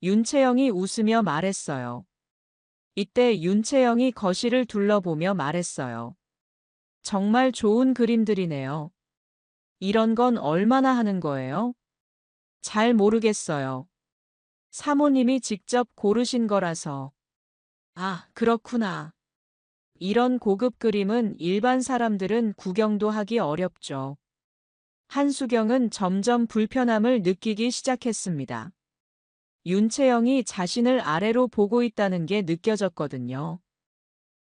윤채영이 웃으며 말했어요. 이때 윤채영이 거실을 둘러보며 말했어요. 정말 좋은 그림들이네요. 이런 건 얼마나 하는 거예요? 잘 모르겠어요. 사모님이 직접 고르신 거라서. 아, 그렇구나. 이런 고급 그림은 일반 사람들은 구경도 하기 어렵죠. 한수경은 점점 불편함을 느끼기 시작했습니다. 윤채영이 자신을 아래로 보고 있다는 게 느껴졌거든요.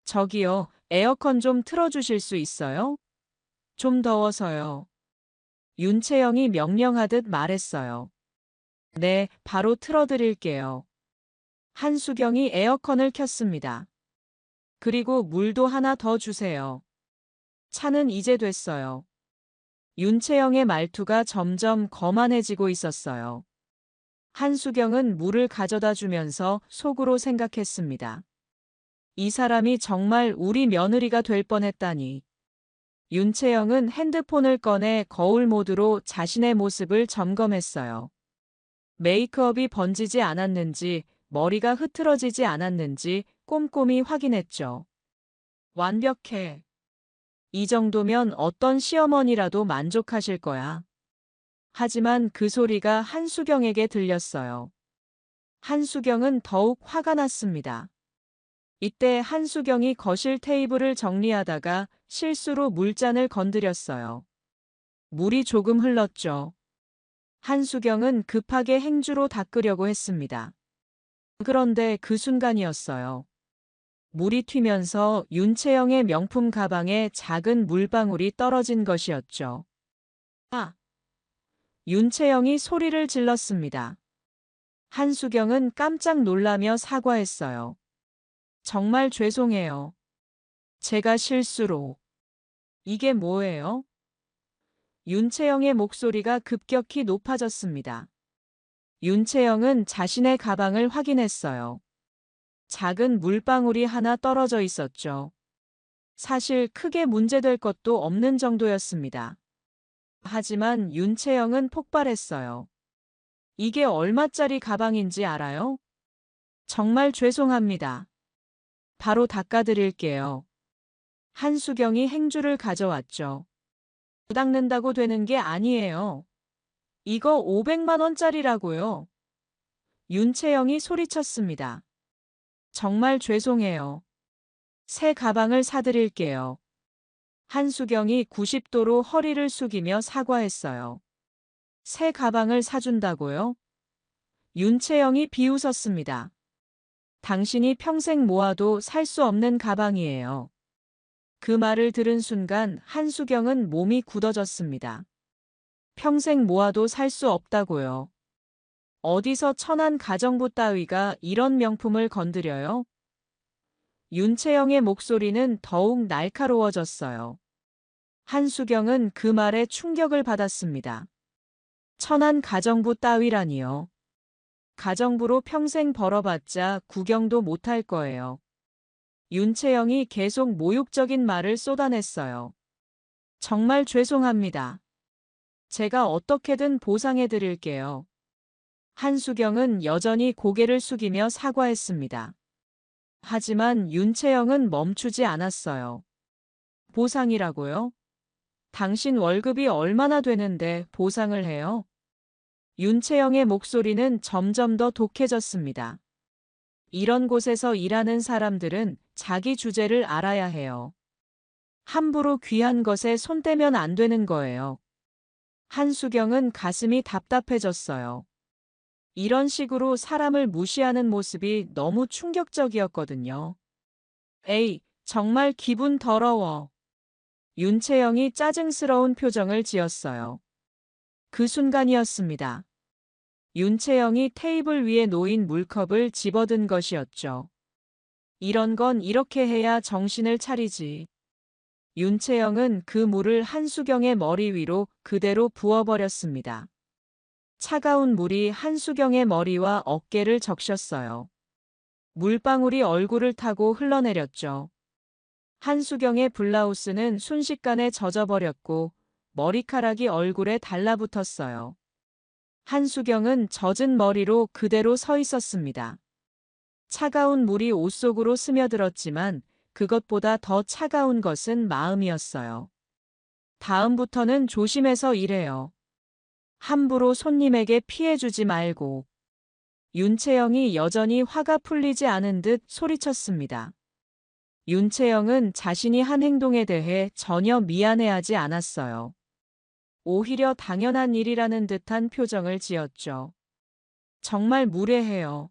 저기요, 에어컨 좀 틀어주실 수 있어요? 좀 더워서요. 윤채영이 명령하듯 말했어요. 네, 바로 틀어드릴게요. 한수경이 에어컨을 켰습니다. 그리고 물도 하나 더 주세요. 차는 이제 됐어요. 윤채영의 말투가 점점 거만해지고 있었어요. 한수경은 물을 가져다 주면서 속으로 생각했습니다. 이 사람이 정말 우리 며느리가 될 뻔했다니. 윤채영은 핸드폰을 꺼내 거울 모드로 자신의 모습을 점검했어요. 메이크업이 번지지 않았는지, 머리가 흐트러지지 않았는지 꼼꼼히 확인했죠. 완벽해. 이 정도면 어떤 시어머니라도 만족하실 거야. 하지만 그 소리가 한수경에게 들렸어요. 한수경은 더욱 화가 났습니다. 이때 한수경이 거실 테이블을 정리하다가 실수로 물잔을 건드렸어요. 물이 조금 흘렀죠. 한수경은 급하게 행주로 닦으려고 했습니다. 그런데 그 순간이었어요. 물이 튀면서 윤채영의 명품 가방에 작은 물방울이 떨어진 것이었죠. 아! 윤채영이 소리를 질렀습니다. 한수경은 깜짝 놀라며 사과했어요. 정말 죄송해요. 제가 실수로. 이게 뭐예요? 윤채영의 목소리가 급격히 높아졌습니다. 윤채영은 자신의 가방을 확인했어요. 작은 물방울이 하나 떨어져 있었죠. 사실 크게 문제될 것도 없는 정도였습니다. 하지만 윤채영은 폭발했어요. 이게 얼마짜리 가방인지 알아요? 정말 죄송합니다. 바로 닦아드릴게요. 한수경이 행주를 가져왔죠. 닦는다고 되는 게 아니에요. 이거 500만 원짜리라고요. 윤채영이 소리쳤습니다. 정말 죄송해요. 새 가방을 사드릴게요. 한수경이 90도로 허리를 숙이며 사과했어요. 새 가방을 사준다고요? 윤채영이 비웃었습니다. 당신이 평생 모아도 살 수 없는 가방이에요. 그 말을 들은 순간 한수경은 몸이 굳어졌습니다. 평생 모아도 살 수 없다고요. 어디서 천한 가정부 따위가 이런 명품을 건드려요? 윤채영의 목소리는 더욱 날카로워졌어요. 한수경은 그 말에 충격을 받았습니다. 천한 가정부 따위라니요. 가정부로 평생 벌어봤자 구경도 못할 거예요. 윤채영이 계속 모욕적인 말을 쏟아냈어요. 정말 죄송합니다. 제가 어떻게든 보상해 드릴게요. 한수경은 여전히 고개를 숙이며 사과했습니다. 하지만 윤채영은 멈추지 않았어요. 보상이라고요? 당신 월급이 얼마나 되는데 보상을 해요? 윤채영의 목소리는 점점 더 독해졌습니다. 이런 곳에서 일하는 사람들은 자기 주제를 알아야 해요. 함부로 귀한 것에 손 떼면 안 되는 거예요. 한수경은 가슴이 답답해졌어요. 이런 식으로 사람을 무시하는 모습이 너무 충격적이었거든요. 에이, 정말 기분 더러워. 윤채영이 짜증스러운 표정을 지었어요. 그 순간이었습니다. 윤채영이 테이블 위에 놓인 물컵을 집어든 것이었죠. 이런 건 이렇게 해야 정신을 차리지. 윤채영은 그 물을 한수경의 머리 위로 그대로 부어버렸습니다. 차가운 물이 한수경의 머리와 어깨를 적셨어요. 물방울이 얼굴을 타고 흘러내렸죠. 한수경의 블라우스는 순식간에 젖어버렸고 머리카락이 얼굴에 달라붙었어요. 한수경은 젖은 머리로 그대로 서 있었습니다. 차가운 물이 옷 속으로 스며들었지만 그것보다 더 차가운 것은 마음이었어요. 다음부터는 조심해서 일해요. 함부로 손님에게 피해주지 말고. 윤채영이 여전히 화가 풀리지 않은 듯 소리쳤습니다. 윤채영은 자신이 한 행동에 대해 전혀 미안해하지 않았어요. 오히려 당연한 일이라는 듯한 표정을 지었죠. 정말 무례해요.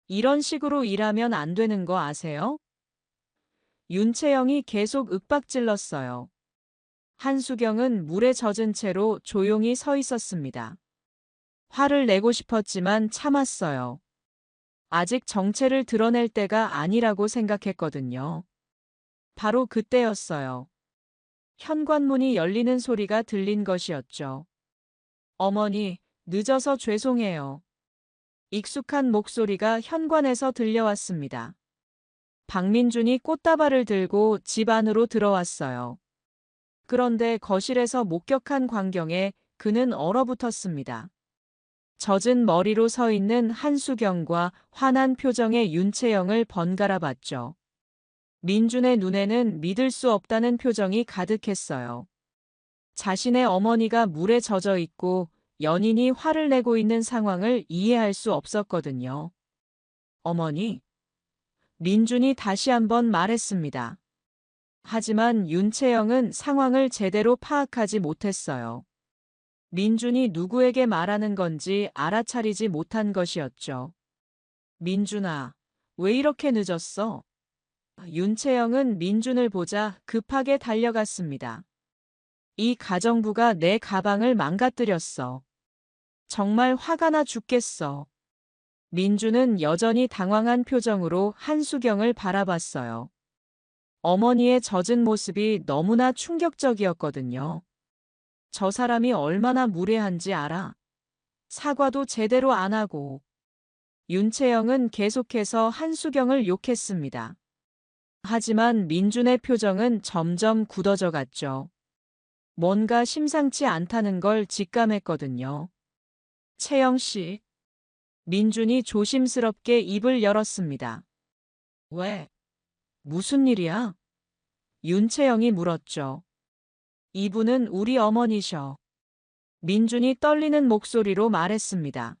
이런 식으로 일하면 안 되는 거 아세요? 윤채영이 계속 윽박질렀어요. 한수경은 물에 젖은 채로 조용히 서 있었습니다. 화를 내고 싶었지만 참았어요. 아직 정체를 드러낼 때가 아니라고 생각했거든요. 바로 그때였어요. 현관문이 열리는 소리가 들린 것이었죠. 어머니, 늦어서 죄송해요. 익숙한 목소리가 현관에서 들려왔습니다. 박민준이 꽃다발을 들고 집 안으로 들어왔어요. 그런데 거실에서 목격한 광경에 그는 얼어붙었습니다. 젖은 머리로 서 있는 한수경과 화난 표정의 윤채영을 번갈아 봤죠. 민준의 눈에는 믿을 수 없다는 표정이 가득했어요. 자신의 어머니가 물에 젖어 있고 연인이 화를 내고 있는 상황을 이해할 수 없었거든요. 어머니? 민준이 다시 한번 말했습니다. 하지만 윤채영은 상황을 제대로 파악하지 못했어요. 민준이 누구에게 말하는 건지 알아차리지 못한 것이었죠. 민준아, 왜 이렇게 늦었어? 윤채영은 민준을 보자 급하게 달려갔습니다. 이 가정부가 내 가방을 망가뜨렸어. 정말 화가 나 죽겠어. 민준은 여전히 당황한 표정으로 한수경을 바라봤어요. 어머니의 젖은 모습이 너무나 충격적이었거든요. 저 사람이 얼마나 무례한지 알아? 사과도 제대로 안 하고. 윤채영은 계속해서 한수경을 욕했습니다. 하지만 민준의 표정은 점점 굳어져 갔죠. 뭔가 심상치 않다는 걸 직감했거든요. 채영 씨. 민준이 조심스럽게 입을 열었습니다. 왜? 무슨 일이야? 윤채영이 물었죠. 이분은 우리 어머니셔. 민준이 떨리는 목소리로 말했습니다.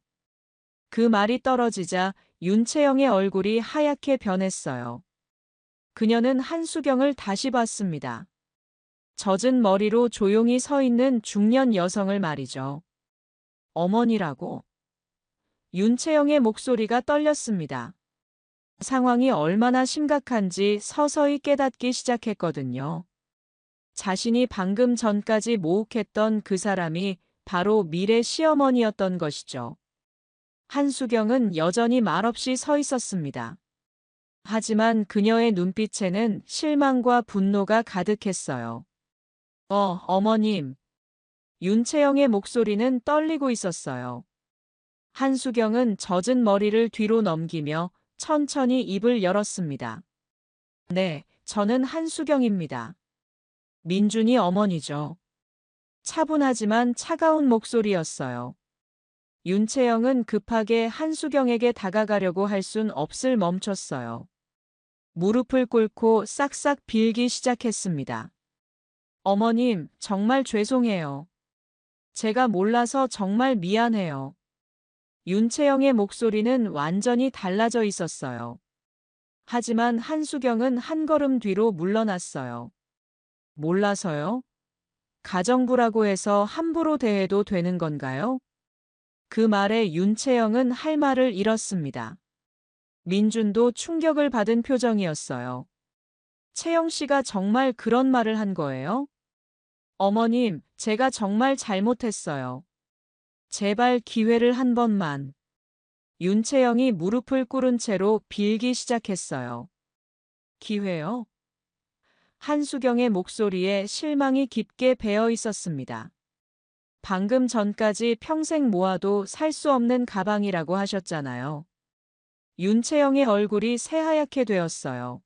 그 말이 떨어지자 윤채영의 얼굴이 하얗게 변했어요. 그녀는 한수경을 다시 봤습니다. 젖은 머리로 조용히 서 있는 중년 여성을 말이죠. 어머니라고? 윤채영의 목소리가 떨렸습니다. 상황이 얼마나 심각한지 서서히 깨닫기 시작했거든요. 자신이 방금 전까지 모욕했던 그 사람이 바로 미래 시어머니였던 것이죠. 한수경은 여전히 말없이 서 있었습니다. 하지만 그녀의 눈빛에는 실망과 분노가 가득했어요. 어머님. 윤채영의 목소리는 떨리고 있었어요. 한수경은 젖은 머리를 뒤로 넘기며 천천히 입을 열었습니다. 네, 저는 한수경입니다. 민준이 어머니죠. 차분하지만 차가운 목소리였어요. 윤채영은 급하게 한수경에게 다가가려고 할 순 없을 멈췄어요. 무릎을 꿇고 싹싹 빌기 시작했습니다. 어머님, 정말 죄송해요. 제가 몰라서 정말 미안해요. 윤채영의 목소리는 완전히 달라져 있었어요. 하지만 한수경은 한 걸음 뒤로 물러났어요. 몰라서요? 가정부라고 해서 함부로 대해도 되는 건가요? 그 말에 윤채영은 할 말을 잃었습니다. 민준도 충격을 받은 표정이었어요. 채영 씨가 정말 그런 말을 한 거예요? 어머님, 제가 정말 잘못했어요. 제발 기회를 한 번만. 윤채영이 무릎을 꿇은 채로 빌기 시작했어요. 기회요? 한수경의 목소리에 실망이 깊게 배어 있었습니다. 방금 전까지 평생 모아도 살 수 없는 가방이라고 하셨잖아요. 윤채영의 얼굴이 새하얗게 되었어요.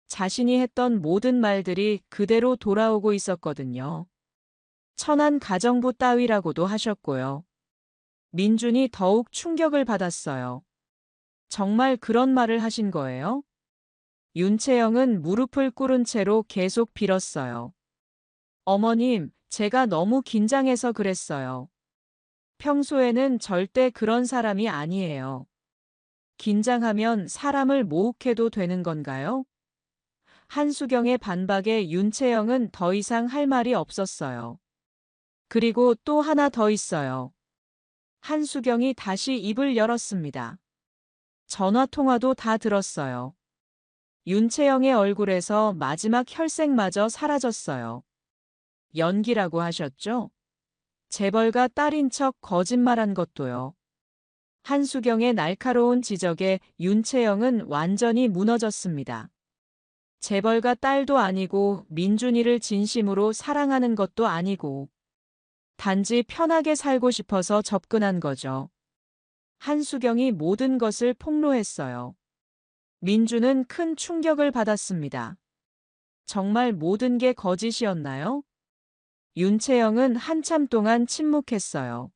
자신이 했던 모든 말들이 그대로 돌아오고 있었거든요. 천한 가정부 따위라고도 하셨고요. 민준이 더욱 충격을 받았어요. 정말 그런 말을 하신 거예요? 윤채영은 무릎을 꿇은 채로 계속 빌었어요. 어머님, 제가 너무 긴장해서 그랬어요. 평소에는 절대 그런 사람이 아니에요. 긴장하면 사람을 모욕해도 되는 건가요? 한수경의 반박에 윤채영은 더 이상 할 말이 없었어요. 그리고 또 하나 더 있어요. 한수경이 다시 입을 열었습니다. 전화 통화도 다 들었어요. 윤채영의 얼굴에서 마지막 혈색마저 사라졌어요. 연기라고 하셨죠? 재벌가 딸인 척 거짓말한 것도요. 한수경의 날카로운 지적에 윤채영은 완전히 무너졌습니다. 재벌가 딸도 아니고 민준이를 진심으로 사랑하는 것도 아니고 단지 편하게 살고 싶어서 접근한 거죠. 한수경이 모든 것을 폭로했어요. 민준은 큰 충격을 받았습니다. 정말 모든 게 거짓이었나요? 윤채영은 한참 동안 침묵했어요.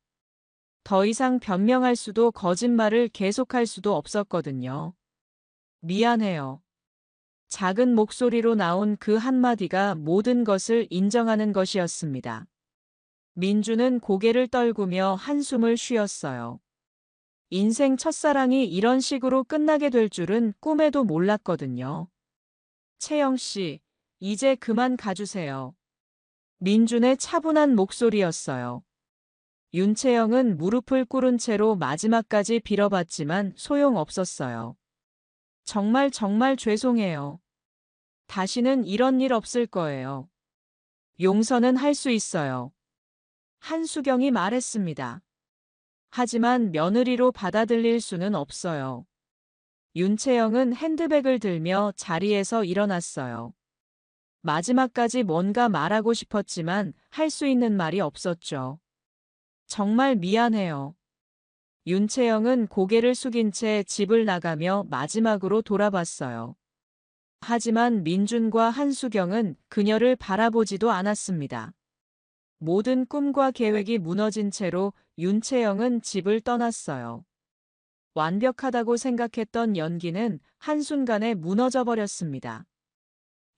더 이상 변명할 수도 거짓말을 계속할 수도 없었거든요. 미안해요. 작은 목소리로 나온 그 한마디가 모든 것을 인정하는 것이었습니다. 민주는 고개를 떨구며 한숨을 쉬었어요. 인생 첫사랑이 이런 식으로 끝나게 될 줄은 꿈에도 몰랐거든요. 채영 씨, 이제 그만 가주세요. 민준의 차분한 목소리였어요. 윤채영은 무릎을 꿇은 채로 마지막까지 빌어봤지만 소용없었어요. 정말 정말 죄송해요. 다시는 이런 일 없을 거예요. 용서는 할 수 있어요. 한수경이 말했습니다. 하지만 며느리로 받아들일 수는 없어요. 윤채영은 핸드백을 들며 자리에서 일어났어요. 마지막까지 뭔가 말하고 싶었지만 할 수 있는 말이 없었죠. 정말 미안해요. 윤채영은 고개를 숙인 채 집을 나가며 마지막으로 돌아봤어요. 하지만 민준과 한수경은 그녀를 바라보지도 않았습니다. 모든 꿈과 계획이 무너진 채로 윤채영은 집을 떠났어요. 완벽하다고 생각했던 연기는 한순간에 무너져 버렸습니다.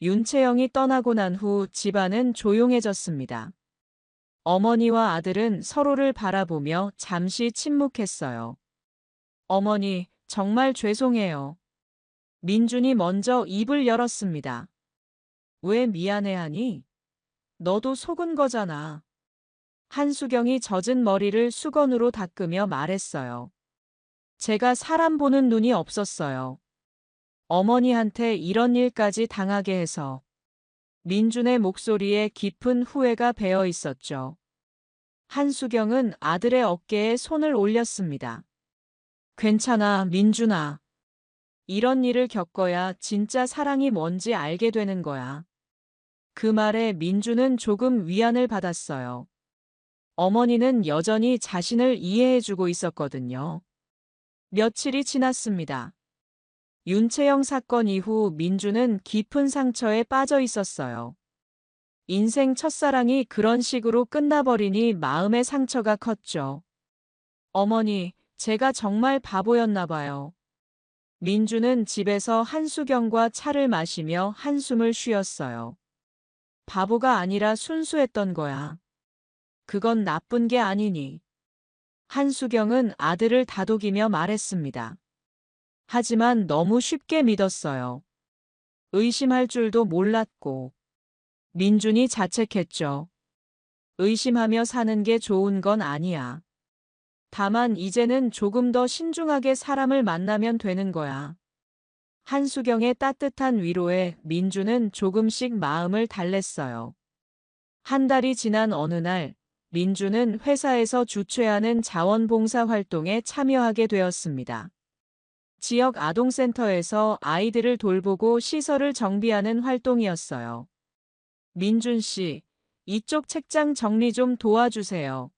윤채영이 떠나고 난 후 집안은 조용해졌습니다. 어머니와 아들은 서로를 바라보며 잠시 침묵했어요. 어머니, 정말 죄송해요. 민준이 먼저 입을 열었습니다. 왜 미안해하니? 너도 속은 거잖아. 한수경이 젖은 머리를 수건으로 닦으며 말했어요. 제가 사람 보는 눈이 없었어요. 어머니한테 이런 일까지 당하게 해서. 민준의 목소리에 깊은 후회가 배어 있었죠. 한수경은 아들의 어깨에 손을 올렸습니다. 괜찮아, 민준아. 이런 일을 겪어야 진짜 사랑이 뭔지 알게 되는 거야. 그 말에 민준은 조금 위안을 받았어요. 어머니는 여전히 자신을 이해해주고 있었거든요. 며칠이 지났습니다. 윤채영 사건 이후 민준은 깊은 상처에 빠져 있었어요. 인생 첫사랑이 그런 식으로 끝나버리니 마음의 상처가 컸죠. 어머니, 제가 정말 바보였나 봐요. 민준은 집에서 한수경과 차를 마시며 한숨을 쉬었어요. 바보가 아니라 순수했던 거야. 그건 나쁜 게 아니니. 한수경은 아들을 다독이며 말했습니다. 하지만 너무 쉽게 믿었어요. 의심할 줄도 몰랐고. 민준이 자책했죠. 의심하며 사는 게 좋은 건 아니야. 다만 이제는 조금 더 신중하게 사람을 만나면 되는 거야. 한수경의 따뜻한 위로에 민준은 조금씩 마음을 달랬어요. 한 달이 지난 어느 날, 민준은 회사에서 주최하는 자원봉사 활동에 참여하게 되었습니다. 지역 아동센터에서 아이들을 돌보고 시설을 정비하는 활동이었어요. 민준 씨, 이쪽 책장 정리 좀 도와주세요.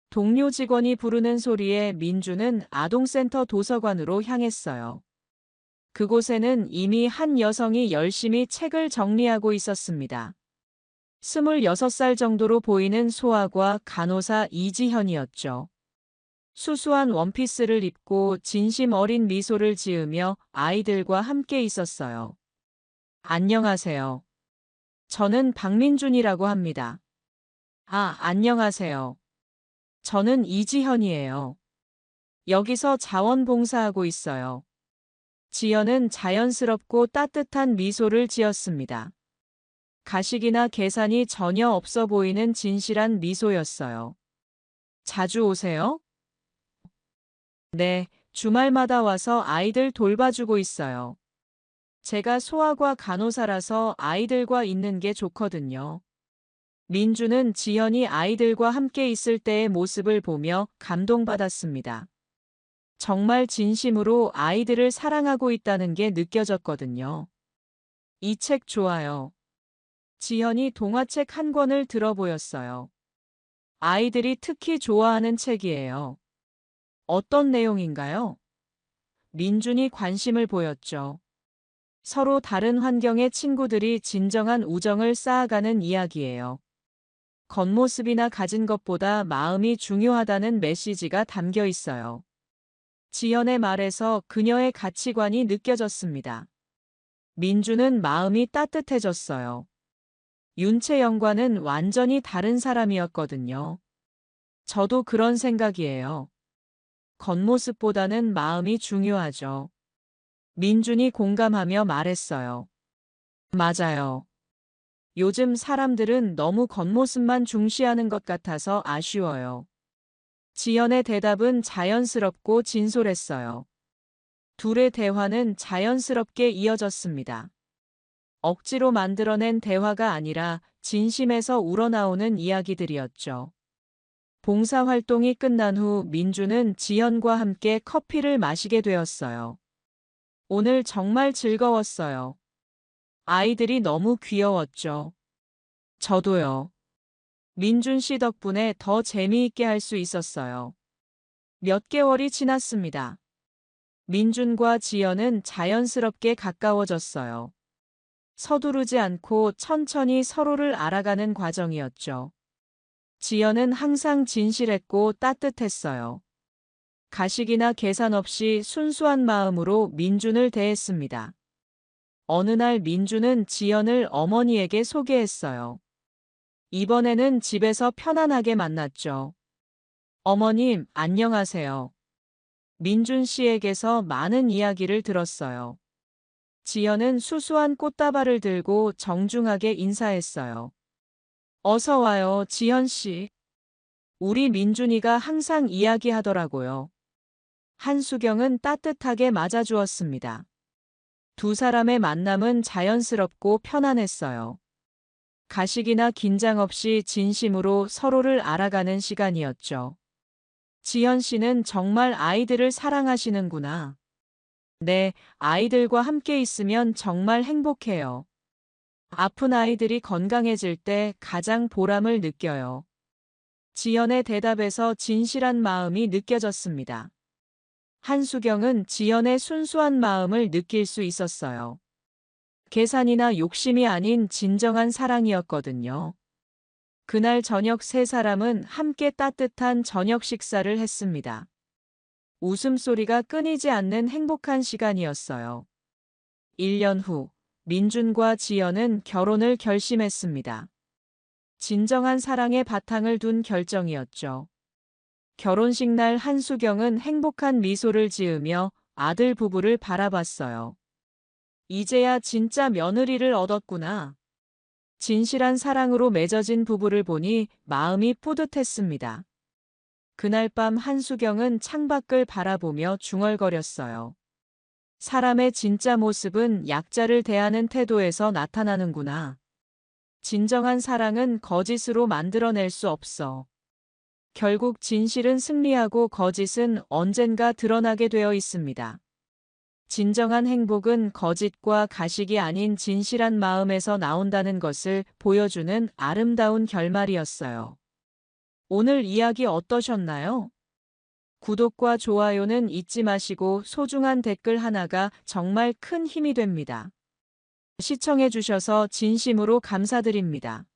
동료 직원이 부르는 소리에 민준은 아동센터 도서관으로 향했어요. 그곳에는 이미 한 여성이 열심히 책을 정리하고 있었습니다. 26살 정도로 보이는 소아과 간호사 이지현이었죠. 수수한 원피스를 입고 진심 어린 미소를 지으며 아이들과 함께 있었어요. 안녕하세요. 저는 박민준이라고 합니다. 아, 안녕하세요. 저는 이지현이에요. 여기서 자원봉사하고 있어요. 지연은 자연스럽고 따뜻한 미소를 지었습니다. 가식이나 계산이 전혀 없어 보이는 진실한 미소였어요. 자주 오세요? 네, 주말마다 와서 아이들 돌봐주고 있어요. 제가 소아과 간호사라서 아이들과 있는 게 좋거든요. 민주는 지연이 아이들과 함께 있을 때의 모습을 보며 감동받았습니다. 정말 진심으로 아이들을 사랑하고 있다는 게 느껴졌거든요. 이 책 좋아요. 지연이 동화책 한 권을 들어 보였어요. 아이들이 특히 좋아하는 책이에요. 어떤 내용인가요? 민준이 관심을 보였죠. 서로 다른 환경의 친구들이 진정한 우정을 쌓아가는 이야기예요. 겉모습이나 가진 것보다 마음이 중요하다는 메시지가 담겨 있어요. 지연의 말에서 그녀의 가치관이 느껴졌습니다. 민주는 마음이 따뜻해졌어요. 윤채영과는 완전히 다른 사람이었거든요. 저도 그런 생각이에요. 겉모습보다는 마음이 중요하죠. 민준이 공감하며 말했어요. 맞아요. 요즘 사람들은 너무 겉모습만 중시하는 것 같아서 아쉬워요. 지연의 대답은 자연스럽고 진솔했어요. 둘의 대화는 자연스럽게 이어졌습니다. 억지로 만들어낸 대화가 아니라 진심에서 우러나오는 이야기들이었죠. 봉사활동이 끝난 후 민주는 지연과 함께 커피를 마시게 되었어요. 오늘 정말 즐거웠어요. 아이들이 너무 귀여웠죠. 저도요. 민준 씨 덕분에 더 재미있게 할 수 있었어요. 몇 개월이 지났습니다. 민준과 지연은 자연스럽게 가까워졌어요. 서두르지 않고 천천히 서로를 알아가는 과정이었죠. 지연은 항상 진실했고 따뜻했어요. 가식이나 계산 없이 순수한 마음으로 민준을 대했습니다. 어느 날 민준은 지연을 어머니에게 소개했어요. 이번에는 집에서 편안하게 만났죠. 어머님, 안녕하세요. 민준 씨에게서 많은 이야기를 들었어요. 지연은 수수한 꽃다발을 들고 정중하게 인사했어요. 어서 와요, 지연 씨. 우리 민준이가 항상 이야기하더라고요. 한수경은 따뜻하게 맞아주었습니다. 두 사람의 만남은 자연스럽고 편안했어요. 가식이나 긴장 없이 진심으로 서로를 알아가는 시간이었죠. 지연 씨는 정말 아이들을 사랑하시는구나. 네, 아이들과 함께 있으면 정말 행복해요. 아픈 아이들이 건강해질 때 가장 보람을 느껴요. 지연의 대답에서 진실한 마음이 느껴졌습니다. 한수경은 지연의 순수한 마음을 느낄 수 있었어요. 계산이나 욕심이 아닌 진정한 사랑이었거든요. 그날 저녁 세 사람은 함께 따뜻한 저녁 식사를 했습니다. 웃음소리가 끊이지 않는 행복한 시간이었어요. 1년 후, 민준과 지연은 결혼을 결심했습니다. 진정한 사랑의 바탕을 둔 결정이었죠. 결혼식 날 한수경은 행복한 미소를 지으며 아들 부부를 바라봤어요. 이제야 진짜 며느리를 얻었구나. 진실한 사랑으로 맺어진 부부를 보니 마음이 뿌듯했습니다. 그날 밤 한수경은 창밖을 바라보며 중얼거렸어요. 사람의 진짜 모습은 약자를 대하는 태도에서 나타나는구나. 진정한 사랑은 거짓으로 만들어낼 수 없어. 결국 진실은 승리하고 거짓은 언젠가 드러나게 되어 있습니다. 진정한 행복은 거짓과 가식이 아닌 진실한 마음에서 나온다는 것을 보여주는 아름다운 결말이었어요. 오늘 이야기 어떠셨나요? 구독과 좋아요는 잊지 마시고 소중한 댓글 하나가 정말 큰 힘이 됩니다. 시청해주셔서 진심으로 감사드립니다.